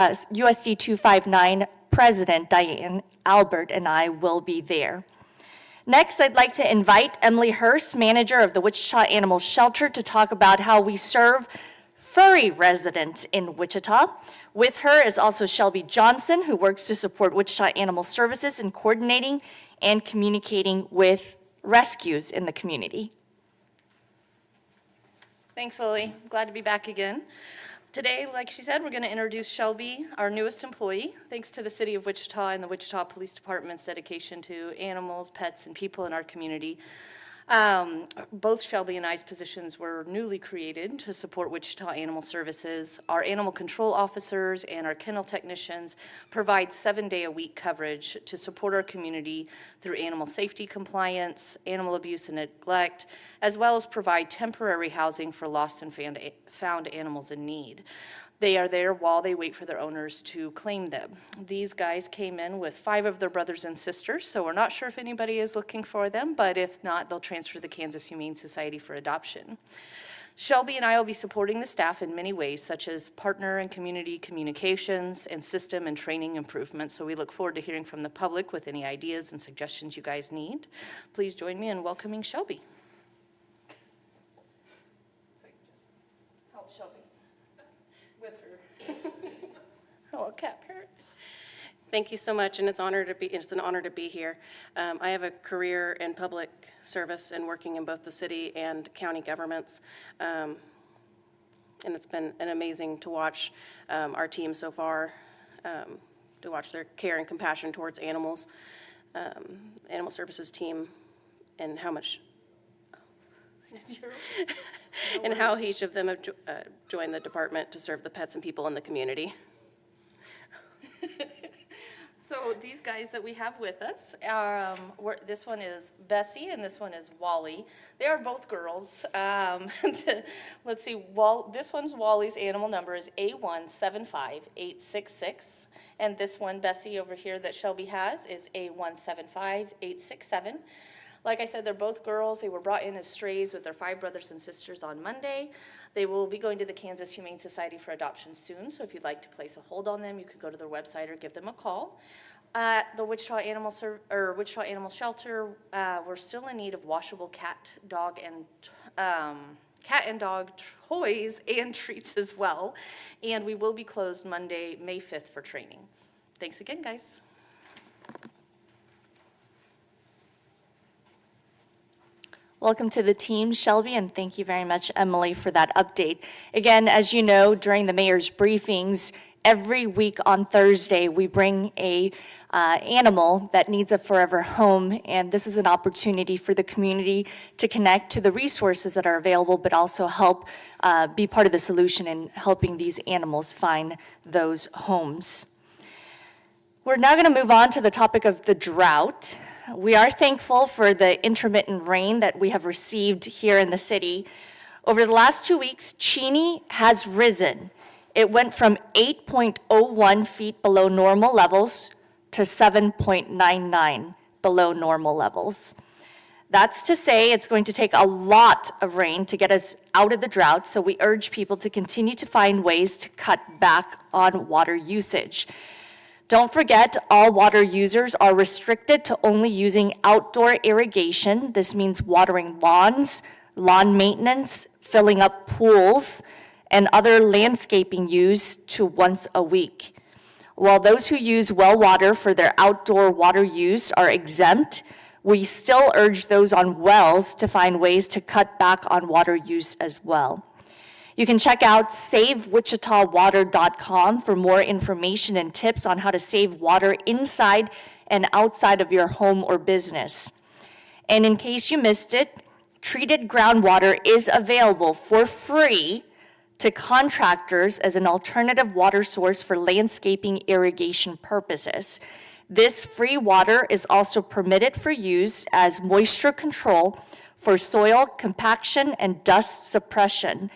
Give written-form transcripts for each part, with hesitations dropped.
USD 259 President Diane Albert and I will be there. Next, I'd like to invite Emily Hurst, manager of the Wichita Animal Shelter, to talk about how we serve furry residents in Wichita. With her is also Shelby Johnson, who works to support Wichita Animal Services in coordinating and communicating with rescues in the community. Thanks, Lily. Glad to be back again. Today, like she said, we're going to introduce Shelby, our newest employee, thanks to the City of Wichita and the Wichita Police Department's dedication to animals, pets, and people in our community. Both Shelby and I's positions were newly created to support Wichita Animal Services. Our animal control officers and our kennel technicians provide 7-day-a-week coverage to support our community through animal safety compliance, animal abuse and neglect, as well as provide temporary housing for lost and found animals in need. They are there while they wait for their owners to claim them. These guys came in with 5 of their brothers and sisters, so we're not sure if anybody is looking for them, but if not, they'll transfer to the Kansas Humane Society for adoption. Shelby and I will be supporting the staff in many ways, such as partner and community communications and system and training improvements. So we look forward to hearing from the public with any ideas and suggestions you guys need. Please join me in welcoming Shelby. Help Shelby with her little cat parrots. Thank you so much, and it's an honor to be here. I have a career in public service and working in both the city and county governments, and it's been amazing to watch our team so far, to watch their care and compassion towards animals, animal services team, and how much and how each of them have joined the department to serve the pets and people in the community. So these guys that we have with us, this one is Bessie and this one is Wally. They are both girls. Let's see, this one's Wally's animal number is A175866. And this one, Bessie, over here that Shelby has is A175867. Like I said, they're both girls. They were brought in as strays with their 5 brothers and sisters on Monday. They will be going to the Kansas Humane Society for adoption soon, so if you'd like to place a hold on them, you could go to their website or give them a call. At the Wichita Animal Shelter, we're still in need of washable cat, and dog toys and treats as well, and we will be closed Monday, May 5th for training. Thanks again, guys. Welcome to the team, Shelby, and thank you very much, Emily, for that update. Again, as you know, during the mayor's briefings, every week on Thursday, we bring a animal that needs a forever home, and this is an opportunity for the community to connect to the resources that are available, but also help be part of the solution in helping these animals find those homes. We're now going to move on to the topic of the drought. We are thankful for the intermittent rain that we have received here in the city. Over the last 2 weeks, Cheney has risen. It went from 8.01 feet below normal levels to 7.99 below normal levels. That's to say it's going to take a lot of rain to get us out of the drought, so we urge people to continue to find ways to cut back on water usage. Don't forget, all water users are restricted to only using outdoor irrigation. This means watering lawns, lawn maintenance, filling up pools, and other landscaping use to once a week. While those who use well water for their outdoor water use are exempt, we still urge those on wells to find ways to cut back on water use as well. You can check out savewichitawater.com for more information and tips on how to save water inside and outside of your home or business. And in case you missed it, treated groundwater is available for free to contractors as an alternative water source for landscaping irrigation purposes. This free water is also permitted for use as moisture control for soil compaction and dust suppression.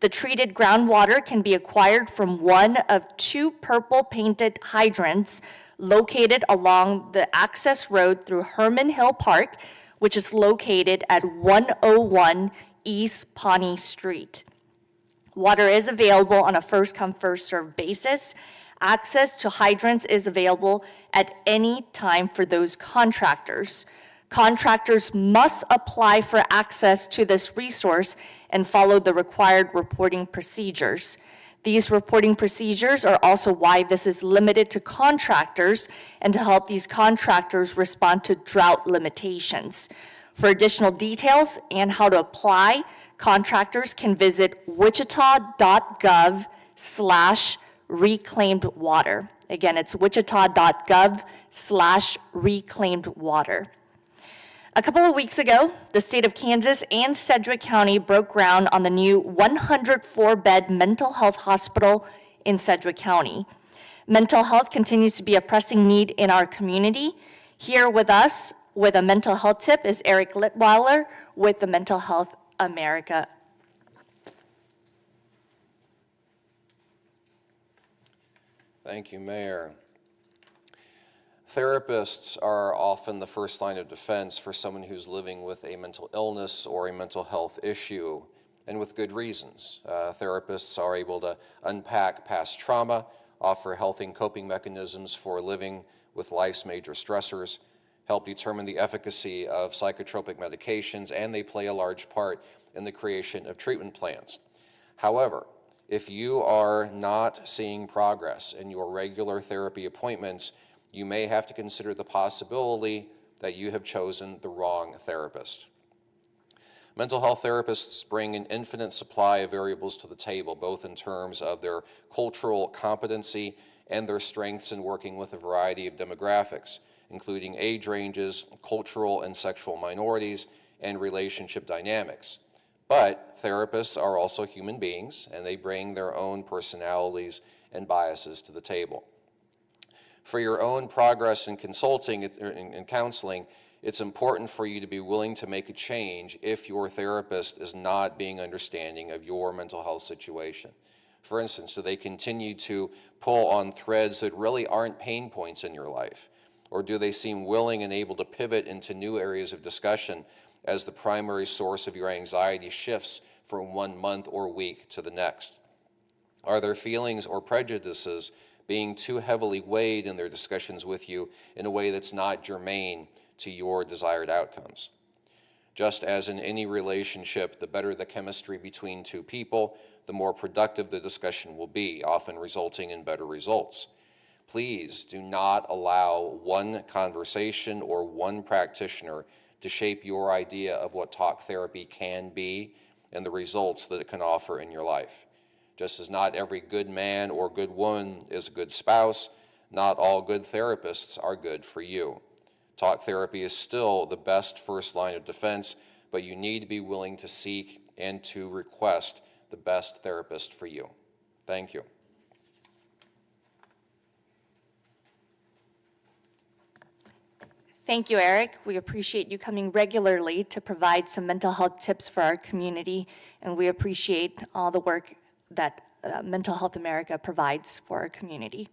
The treated groundwater can be acquired from one of 2 purple painted hydrants located along the access road through Herman Hill Park, which is located at 101 East Pawnee Street. Water is available on a first-come, first-served basis. Access to hydrants is available at any time for those contractors. Contractors must apply for access to this resource and follow the required reporting procedures. These reporting procedures are also why this is limited to contractors and to help these contractors respond to drought limitations. For additional details and how to apply, contractors can visit wichita.gov/reclaimed water. Again, it's wichita.gov/reclaimed water. A couple of weeks ago, the state of Kansas and Sedgwick County broke ground on the new 104-bed mental health hospital in Sedgwick County. Mental health continues to be a pressing need in our community. Here with us with a mental health tip is Eric Litweiler with the Mental Health America. Thank you, Mayor. Therapists are often the first line of defense for someone who's living with a mental illness or a mental health issue, and with good reasons. Therapists are able to unpack past trauma, offer healthy coping mechanisms for living with life's major stressors, help determine the efficacy of psychotropic medications, and they play a large part in the creation of treatment plans. However, if you are not seeing progress in your regular therapy appointments, you may have to consider the possibility that you have chosen the wrong therapist. Mental health therapists bring an infinite supply of variables to the table, both in terms of their cultural competency and their strengths in working with a variety of demographics, including age ranges, cultural and sexual minorities, and relationship dynamics. But therapists are also human beings, and they bring their own personalities and biases to the table. For your own progress in consulting and counseling, it's important for you to be willing to make a change if your therapist is not being understanding of your mental health situation. For instance, do they continue to pull on threads that really aren't pain points in your life? Or do they seem willing and able to pivot into new areas of discussion as the primary source of your anxiety shifts from 1 month or week to the next? Are there feelings or prejudices being too heavily weighed in their discussions with you in a way that's not germane to your desired outcomes? Just as in any relationship, the better the chemistry between two people, the more productive the discussion will be, often resulting in better results. Please do not allow one conversation or one practitioner to shape your idea of what talk therapy can be and the results that it can offer in your life. Just as not every good man or good woman is a good spouse, not all good therapists are good for you. Talk therapy is still the best first line of defense, but you need to be willing to seek and to request the best therapist for you. Thank you. Thank you, Eric. We appreciate you coming regularly to provide some mental health tips for our community, and we appreciate all the work that Mental Health America provides for our community.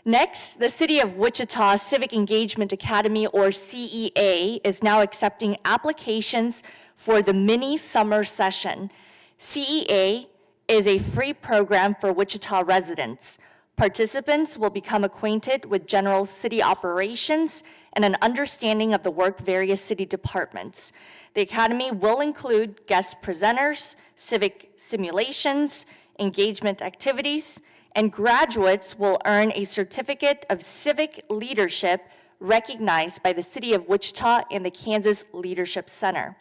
Next, the City of Wichita Civic Engagement Academy, or CEA, is now accepting applications for the mini summer session. CEA is a free program for Wichita residents. Participants will become acquainted with general city operations and an understanding of the work various city departments. The academy will include guest presenters, civic simulations, engagement activities, and graduates will earn a certificate of civic leadership recognized by the City of Wichita and the Kansas Leadership Center.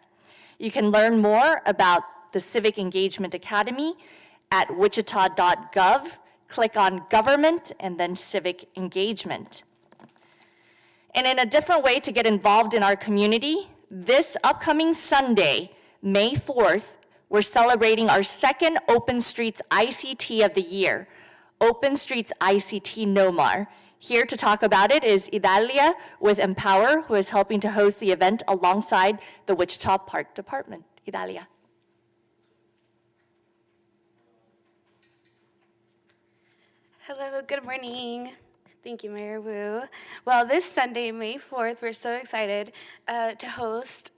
You can learn more about the Civic Engagement Academy at wichita.gov. Click on Government and then Civic Engagement. And in a different way to get involved in our community, this upcoming Sunday, May 4th, we're celebrating our second Open Streets ICT of the year, Open Streets ICT NOMAR. Here to talk about it is Idalia with Empower, who is helping to host the event alongside the Wichita Park Department. Idalia. Hello, good morning. Thank you, Mayor Wu. Well, this Sunday, May 4th, we're so excited to host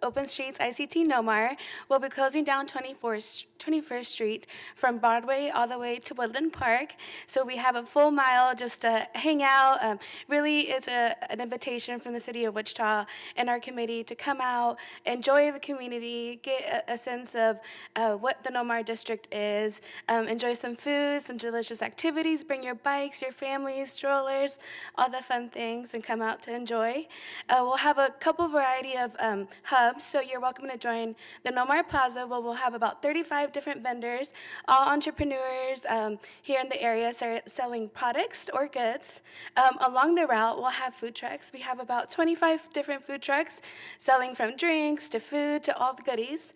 Open Streets ICT Nomar will be closing down 21st Street from Broadway all the way to Woodland Park. So we have a full mile just to hang out. Really, it's an invitation from the city of Wichita and our committee to come out, enjoy the community, get a sense of what the Nomar district is, enjoy some food, some delicious activities, bring your bikes, your families, strollers, all the fun things, and come out to enjoy. We'll have a couple variety of hubs, so you're welcome to join the Nomar Plaza, where we'll have about 35 different vendors, all entrepreneurs here in the area selling products or goods. Along the route, we'll have food trucks. We have about 25 different food trucks selling from drinks to food to all the goodies.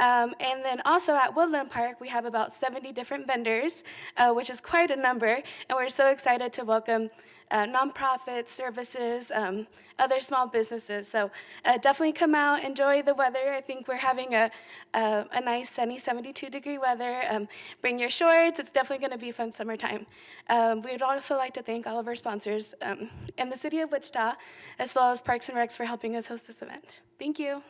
And then also at Woodland Park, we have about 70 different vendors, which is quite a number, and we're so excited to welcome nonprofits, services, other small businesses. So definitely come out, enjoy the weather. I think we're having a nice sunny 72-degree weather. Bring your shorts. It's definitely going to be a fun summertime. We'd also like to thank all of our sponsors in the city of Wichita, as well as Parks and Recs for helping us host this event. Thank you.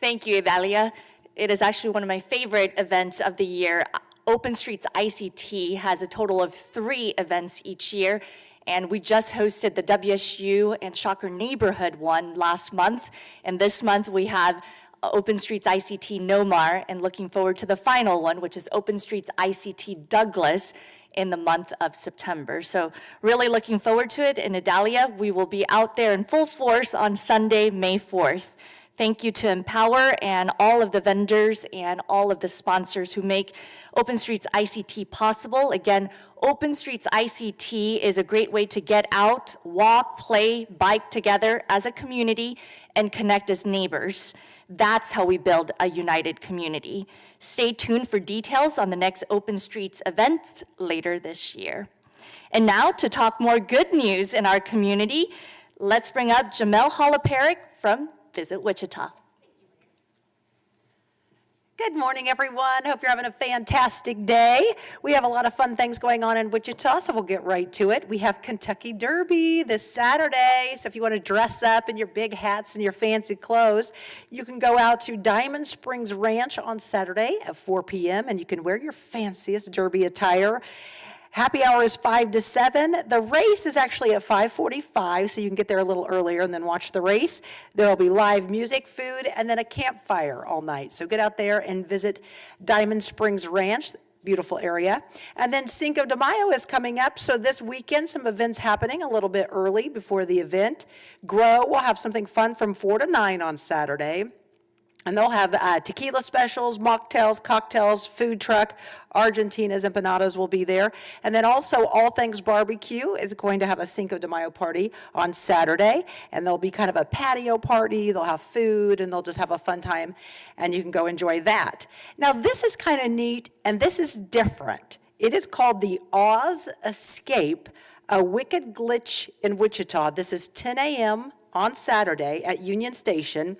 Thank you, Idalia. It is actually one of my favorite events of the year. Open Streets ICT has a total of 3 events each year, and we just hosted the WSU and Shocker Neighborhood one last month, and this month we have Open Streets ICT Nomar, and looking forward to the final one, which is Open Streets ICT Douglas in the month of September. So really looking forward to it. In Idalia, we will be out there in full force on Sunday, May 4th. Thank you to Empower and all of the vendors and all of the sponsors who make Open Streets ICT possible. Again, Open Streets ICT is a great way to get out, walk, play, bike together as a community, and connect as neighbors. That's how we build a united community. Stay tuned for details on the next Open Streets event later this year. And now to talk more good news in our community, let's bring up Jamel Holoparik from Visit Wichita. Good morning, everyone. Hope you're having a fantastic day. We have a lot of fun things going on in Wichita, so we'll get right to it. We have Kentucky Derby this Saturday, so if you want to dress up in your big hats and your fancy clothes, you can go out to Diamond Springs Ranch on Saturday at 4 p.m., and you can wear your fanciest Derby attire. Happy hour is 5 to 7. The race is actually at 5:45, so you can get there a little earlier and then watch the race. There will be live music, food, and then a campfire all night. So get out there and visit Diamond Springs Ranch. Beautiful area. And then Cinco de Mayo is coming up, so this weekend some events happening a little bit early before the event. Grow will have something fun from 4 to 9 on Saturday. And they'll have tequila specials, mocktails, cocktails, food truck. Argentina's empanadas will be there. And then also All Things Barbecue is going to have a Cinco de Mayo party on Saturday. And there'll be kind of a patio party. They'll have food, and they'll just have a fun time. And you can go enjoy that. Now, this is kind of neat, and this is different. It is called the Oz Escape, a Wicked Glitch in Wichita. This is 10 a.m. on Saturday at Union Station.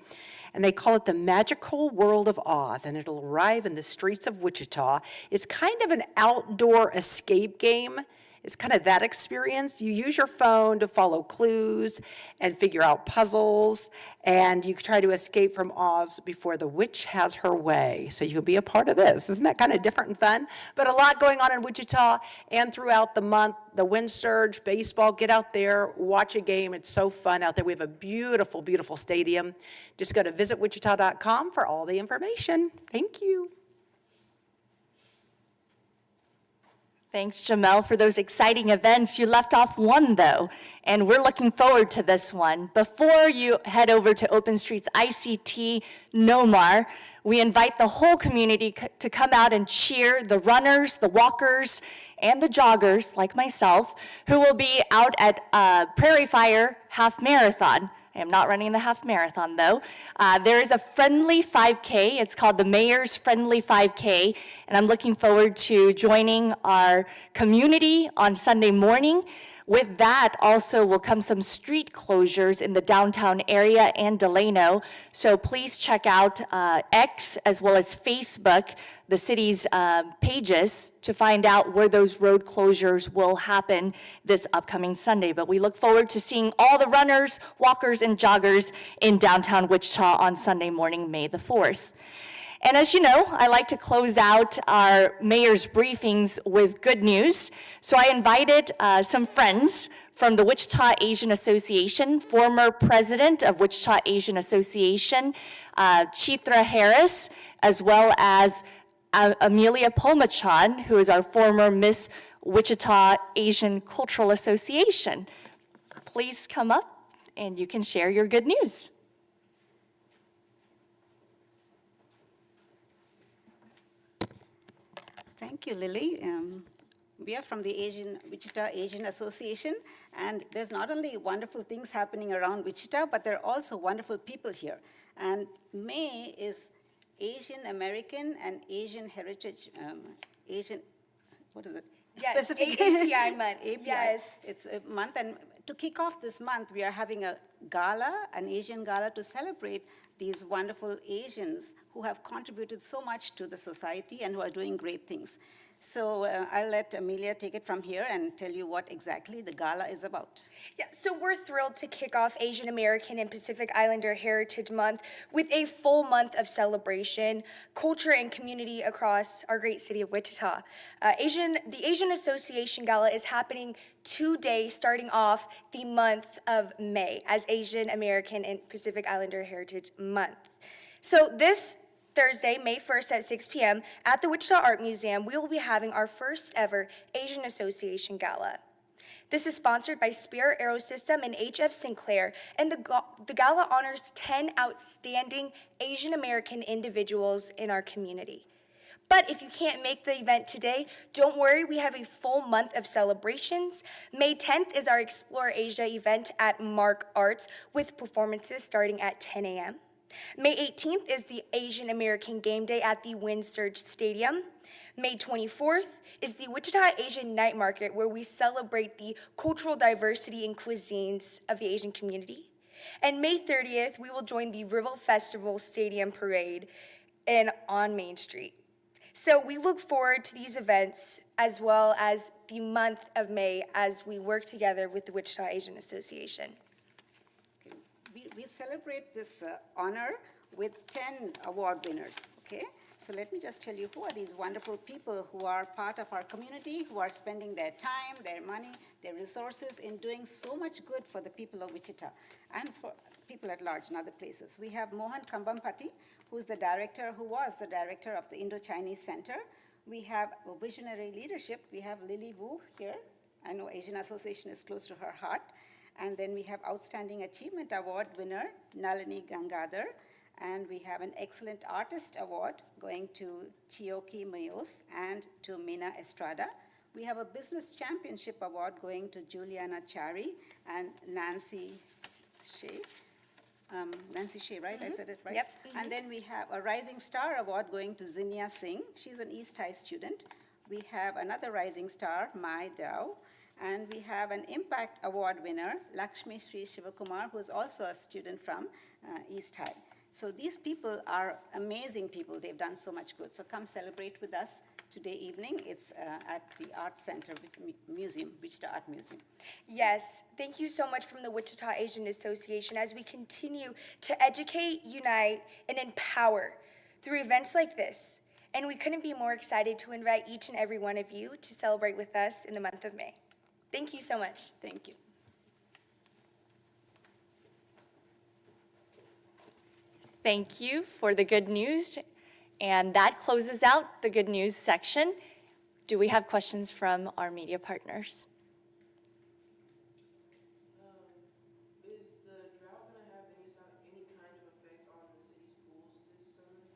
And they call it the Magical World of Oz, and it'll arrive in the streets of Wichita. It's kind of an outdoor escape game. It's kind of that experience. You use your phone to follow clues and figure out puzzles, and you try to escape from Oz before the witch has her way. So you can be a part of this. Isn't that kind of different and fun? But a lot going on in Wichita and throughout the month. The wind surge, baseball, get out there, watch a game. It's so fun out there. We have a beautiful, beautiful stadium. Just go to visitwichita.com for all the information. Thank you. Thanks, Jamel, for those exciting events. You left off one, though, and we're looking forward to this one. Before you head over to Open Streets ICT Nomar, we invite the whole community to come out and cheer the runners, the walkers, and the joggers, like myself, who will be out at Prairie Fire Half Marathon. I am not running the half marathon, though. There is a friendly 5K. It's called the Mayor's Friendly 5K, and I'm looking forward to joining our community on Sunday morning. With that also will come some street closures in the downtown area and Delano. So please check out X as well as Facebook, the city's pages, to find out where those road closures will happen this upcoming Sunday. But we look forward to seeing all the runners, walkers, and joggers in downtown Wichita on Sunday morning, May the 4th. And as you know, I like to close out our mayor's briefings with good news. So I invited some friends from the Wichita Asian Association, former president of Wichita Asian Association, Chitra Harris, as well as Amelia Pomachan, who is our former Miss Wichita Asian Cultural Association. Please come up and you can share your good news. Thank you, Lily. We are from the Wichita Asian Association, and there's not only wonderful things happening around Wichita, but there are also wonderful people here. And May is Asian American and Asian Heritage, what is it? Yes, Pacific- API month, API. yes. It's a month, and to kick off this month, we are having a gala, an Asian gala, to celebrate these wonderful Asians who have contributed so much to the society and who are doing great things. So I'll let Amelia take it from here and tell you what exactly the gala is about. Yeah, so we're thrilled to kick off Asian American and Pacific Islander Heritage Month with a full month of celebration, culture, and community across our great city of Wichita. The Asian Association Gala is happening today, starting off the month of May as Asian American and Pacific Islander Heritage Month. So this Thursday, May 1st at 6 p.m. at the Wichita Art Museum, we will be having our first ever Asian Association Gala. This is sponsored by Spirit Aerosystem and H.F. Sinclair, and the gala honors 10 outstanding Asian American individuals in our community. But if you can't make the event today, don't worry, we have a full month of celebrations. May 10th is our Explore Asia event at Mark Arts with performances starting at 10 a.m. May 18th is the Asian American Game Day at the Wind Surge Stadium. May 24th is the Wichita Asian Night Market, where we celebrate the cultural diversity and cuisines of the Asian community. And May 30th, we will join the River Festival Stadium Parade on Main Street. So we look forward to these events as well as the month of May as we work together with the Wichita Asian Association. We celebrate this honor with 10 award winners, okay? So let me just tell you who are these wonderful people who are part of our community, who are spending their time, their money, their resources in doing so much good for the people of Wichita and for people at large in other places. We have Mohan Kambampati, who was the director of the Indo-Chinese Center. We have a visionary leadership. We have Lily Wu here. I know Asian Association is close to her heart. And then we have Outstanding Achievement Award winner, Nalini Gangadhar. And we have an Excellent Artist Award going to Chioki Mayos and to Mina Estrada. We have a Business Championship Award going to Juliana Chari and Nancy Shea. Nancy Shea, right? Mm-hmm. I said it right? Yep. Mm-hmm. And then we have a Rising Star Award going to Zinnia Singh. She's an East High student. We have another Rising Star, Mai Dao. And we have an Impact Award winner, Lakshmi Sri Shivakumar, who is also a student from East High. So these people are amazing people. They've done so much good. So come celebrate with us today evening. It's at the Art Center Museum, Wichita Art Museum. Yes, thank you so much from the Wichita Asian Association as we continue to educate, unite, and empower through events like this. And we couldn't be more excited to invite each and every one of you to celebrate with us in the month of May. Thank you so much. Thank you. Thank you for the good news. And that closes out the good news section. Do we have questions from our media partners? Is the drought going to have any kind of effect on the city's pools this summer?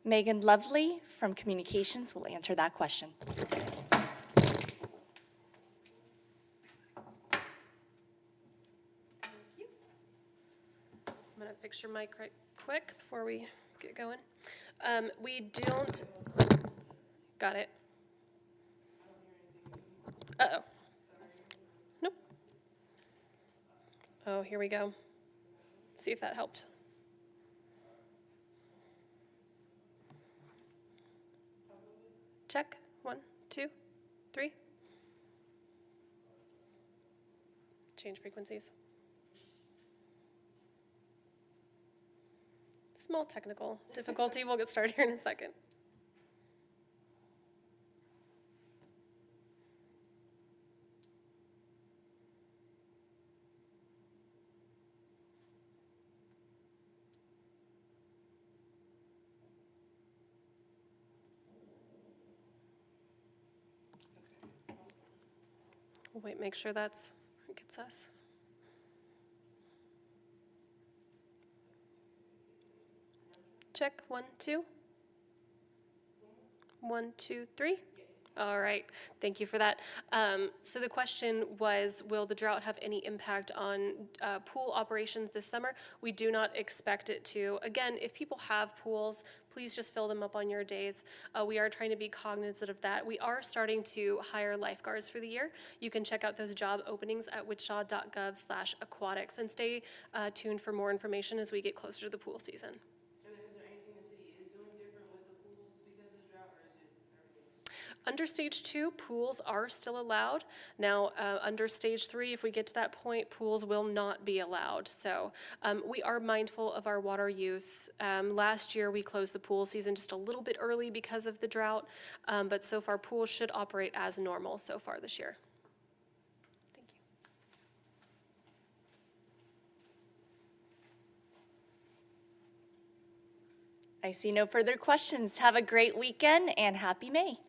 Megan Lovely from Communications will answer that question. I'm going to fix your mic right quick before we get going. We don't, got it. Uh-oh. Oh, here we go. See if that helped. Check. 1, 2, 3. Change frequencies. Small technical difficulty. We'll get started here in a second. We'll wait, make sure that's gets us. Check. 1, 2. 1, 2, 3. All right, thank you for that. So the question was, will the drought have any impact on pool operations this summer? We do not expect it to. Again, if people have pools, please just fill them up on your days. We are trying to be cognizant of that. We are starting to hire lifeguards for the year. You can check out those job openings at wichita.gov/aquatics and stay tuned for more information as we get closer to the pool season. And is there anything the city is doing different with the pools because of the drought, or is it everything's? Under stage 2, pools are still allowed. Now, under stage 3, if we get to that point, pools will not be allowed. So we are mindful of our water use. Last year, we closed the pool season just a little bit early because of the drought, but so far, pools should operate as normal so far this year. Thank you. I see no further questions. Have a great weekend and happy May.